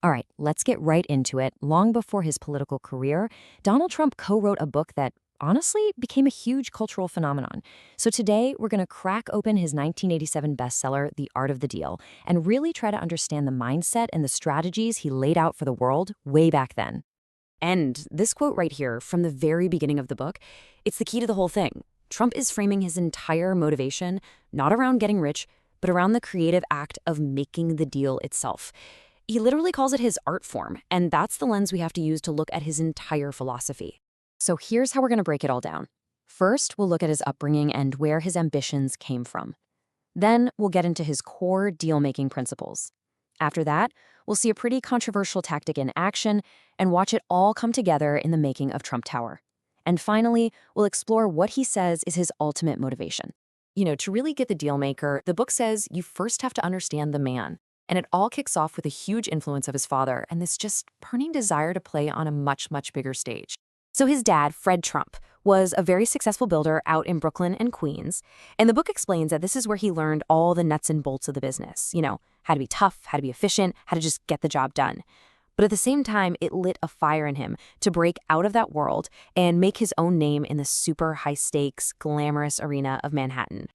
All right, let's get right into it. Long before his political career, Donald Trump co-wrote a book that honestly became a huge cultural phenomenon. So today, we're going to crack open his 1987 bestseller, The Art of the Deal, and really try to understand the mindset and the strategies he laid out for the world way back then. And this quote right here, from the very beginning of the book, it's the key to the whole thing. Trump is framing his entire motivation not around getting rich, but around the creative act of making the deal itself. He literally calls it his art form, and that's the lens we have to use to look at his entire philosophy. So here's how we're going to break it all down. First, we'll look at his upbringing and where his ambitions came from. Then, we'll get into his core deal-making principles. After that, we'll see a pretty controversial tactic in action and watch it all come together in the making of Trump Tower. And finally, we'll explore what he says is his ultimate motivation. To really get the deal maker, the book says you first have to understand the man. And it all kicks off with a huge influence of his father and this just burning desire to play on a much, much bigger stage. So his dad, Fred Trump, was a very successful builder out in Brooklyn and Queens. And the book explains that this is where he learned all the nuts and bolts of the business. How to be tough, how to be efficient, how to just get the job done. But at the same time, it lit a fire in him to break out of that world and make his own name in the super high-stakes, glamorous arena of Manhattan.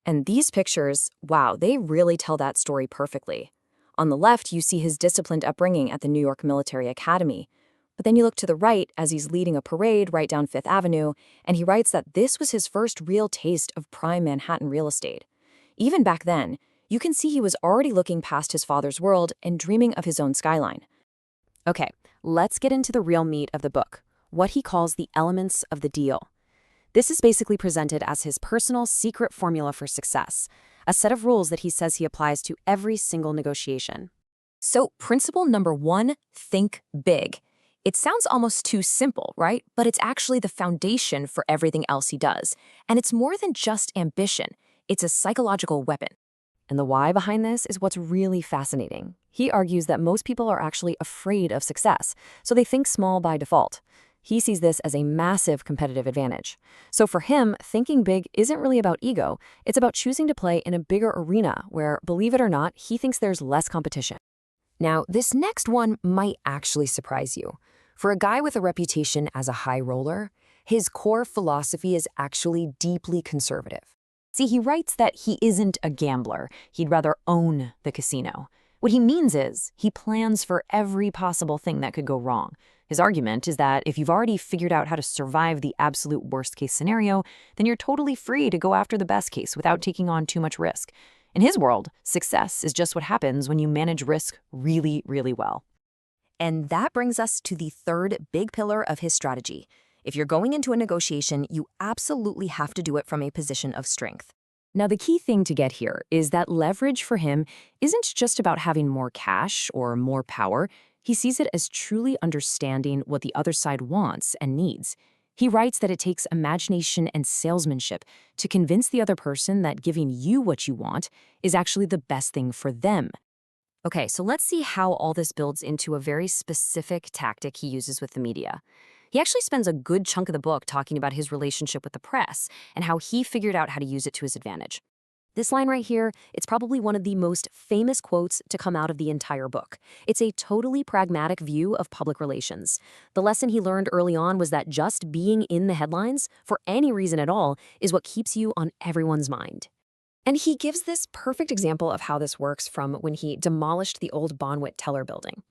And these pictures, wow, they really tell that story perfectly. On the left, you see his disciplined upbringing at the New York Military Academy. But then you look to the right as he's leading a parade right down Fifth Avenue, and he writes that this was his first real taste of prime Manhattan real estate. Even back then, you can see he was already looking past his father's world and dreaming of his own skyline. Okay, let's get into the real meat of the book, what he calls the elements of the deal. This is basically presented as his personal secret formula for success, a set of rules that he says he applies to every single negotiation. So, principle number 1, think big. It sounds almost too simple, right? But it's actually the foundation for everything else he does. And it's more than just ambition. It's a psychological weapon. And the why behind this is what's really fascinating. He argues that most people are actually afraid of success, so they think small by default. He sees this as a massive competitive advantage. So for him, thinking big isn't really about ego. It's about choosing to play in a bigger arena where, believe it or not, he thinks there's less competition. Now, this next one might actually surprise you. For a guy with a reputation as a high roller, his core philosophy is actually deeply conservative. See, he writes that he isn't a gambler. He'd rather own the casino. What he means is he plans for every possible thing that could go wrong. His argument is that if you've already figured out how to survive the absolute worst-case scenario, then you're totally free to go after the best case without taking on too much risk. In his world, success is just what happens when you manage risk really, really well. And that brings us to the third big pillar of his strategy. If you're going into a negotiation, you absolutely have to do it from a position of strength. Now, the key thing to get here is that leverage for him isn't just about having more cash or more power. He sees it as truly understanding what the other side wants and needs. He writes that it takes imagination and salesmanship to convince the other person that giving you what you want is actually the best thing for them. Okay, so let's see how all this builds into a very specific tactic he uses with the media. He actually spends a good chunk of the book talking about his relationship with the press and how he figured out how to use it to his advantage. This line right here, it's probably one of the most famous quotes to come out of the entire book. It's a totally pragmatic view of public relations. The lesson he learned early on was that just being in the headlines, for any reason at all, is what keeps you on everyone's mind. And he gives this perfect example of how this works from when he demolished the old Bonwit Teller building.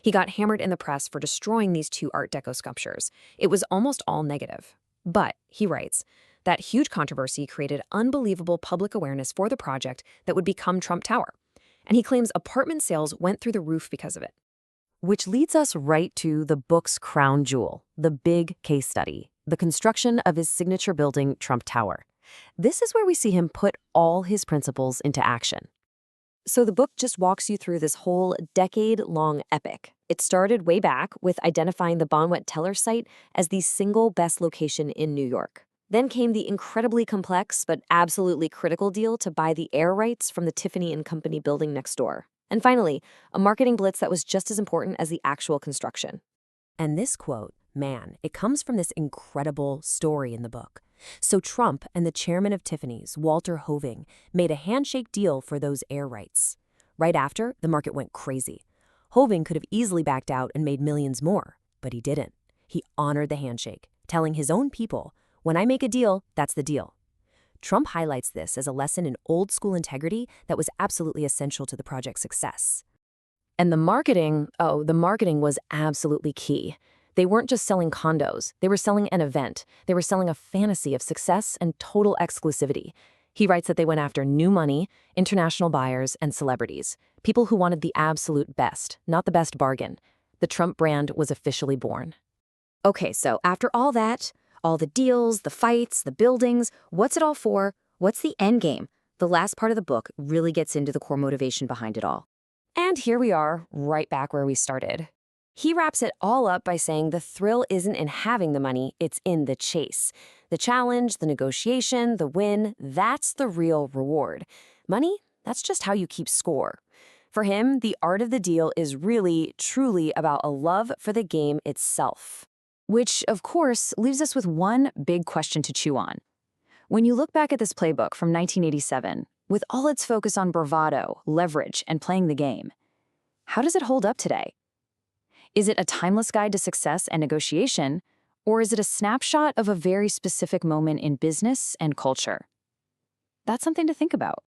He got hammered in the press for destroying these 2 Art Deco sculptures. It was almost all negative. But, he writes, that huge controversy created unbelievable public awareness for the project that would become Trump Tower. And he claims apartment sales went through the roof because of it. Which leads us right to the book's crown jewel, the big case study, the construction of his signature building, Trump Tower. This is where we see him put all his principles into action. So the book just walks you through this whole decade-long epic. It started way back with identifying the Bonwit Teller site as the single best location in New York. Then came the incredibly complex but absolutely critical deal to buy the air rights from the Tiffany & Company building next door. And finally, a marketing blitz that was just as important as the actual construction. And this quote, man, it comes from this incredible story in the book. So Trump and the chairman of Tiffany's, Walter Hoving, made a handshake deal for those air rights. Right after, the market went crazy. Hovind could have easily backed out and made millions more, but he didn't. He honored the handshake, telling his own people, "When I make a deal, that's the deal." Trump highlights this as a lesson in old-school integrity that was absolutely essential to the project's success. And the marketing was absolutely key. They weren't just selling condos, they were selling an event. They were selling a fantasy of success and total exclusivity. He writes that they went after new money, international buyers, and celebrities, people who wanted the absolute best, not the best bargain. The Trump brand was officially born. Okay, so after all that, all the deals, the fights, the buildings, what's it all for? What's the end game? The last part of the book really gets into the core motivation behind it all. And here we are, right back where we started. He wraps it all up by saying the thrill isn't in having the money, it's in the chase. The challenge, the negotiation, the win, that's the real reward. Money, that's just how you keep score. For him, the art of the deal is really, truly about a love for the game itself. Which, of course, leaves us with one big question to chew on. When you look back at this playbook from 1987, with all its focus on bravado, leverage, and playing the game, how does it hold up today? Is it a timeless guide to success and negotiation, or is it a snapshot of a very specific moment in business and culture? That's something to think about.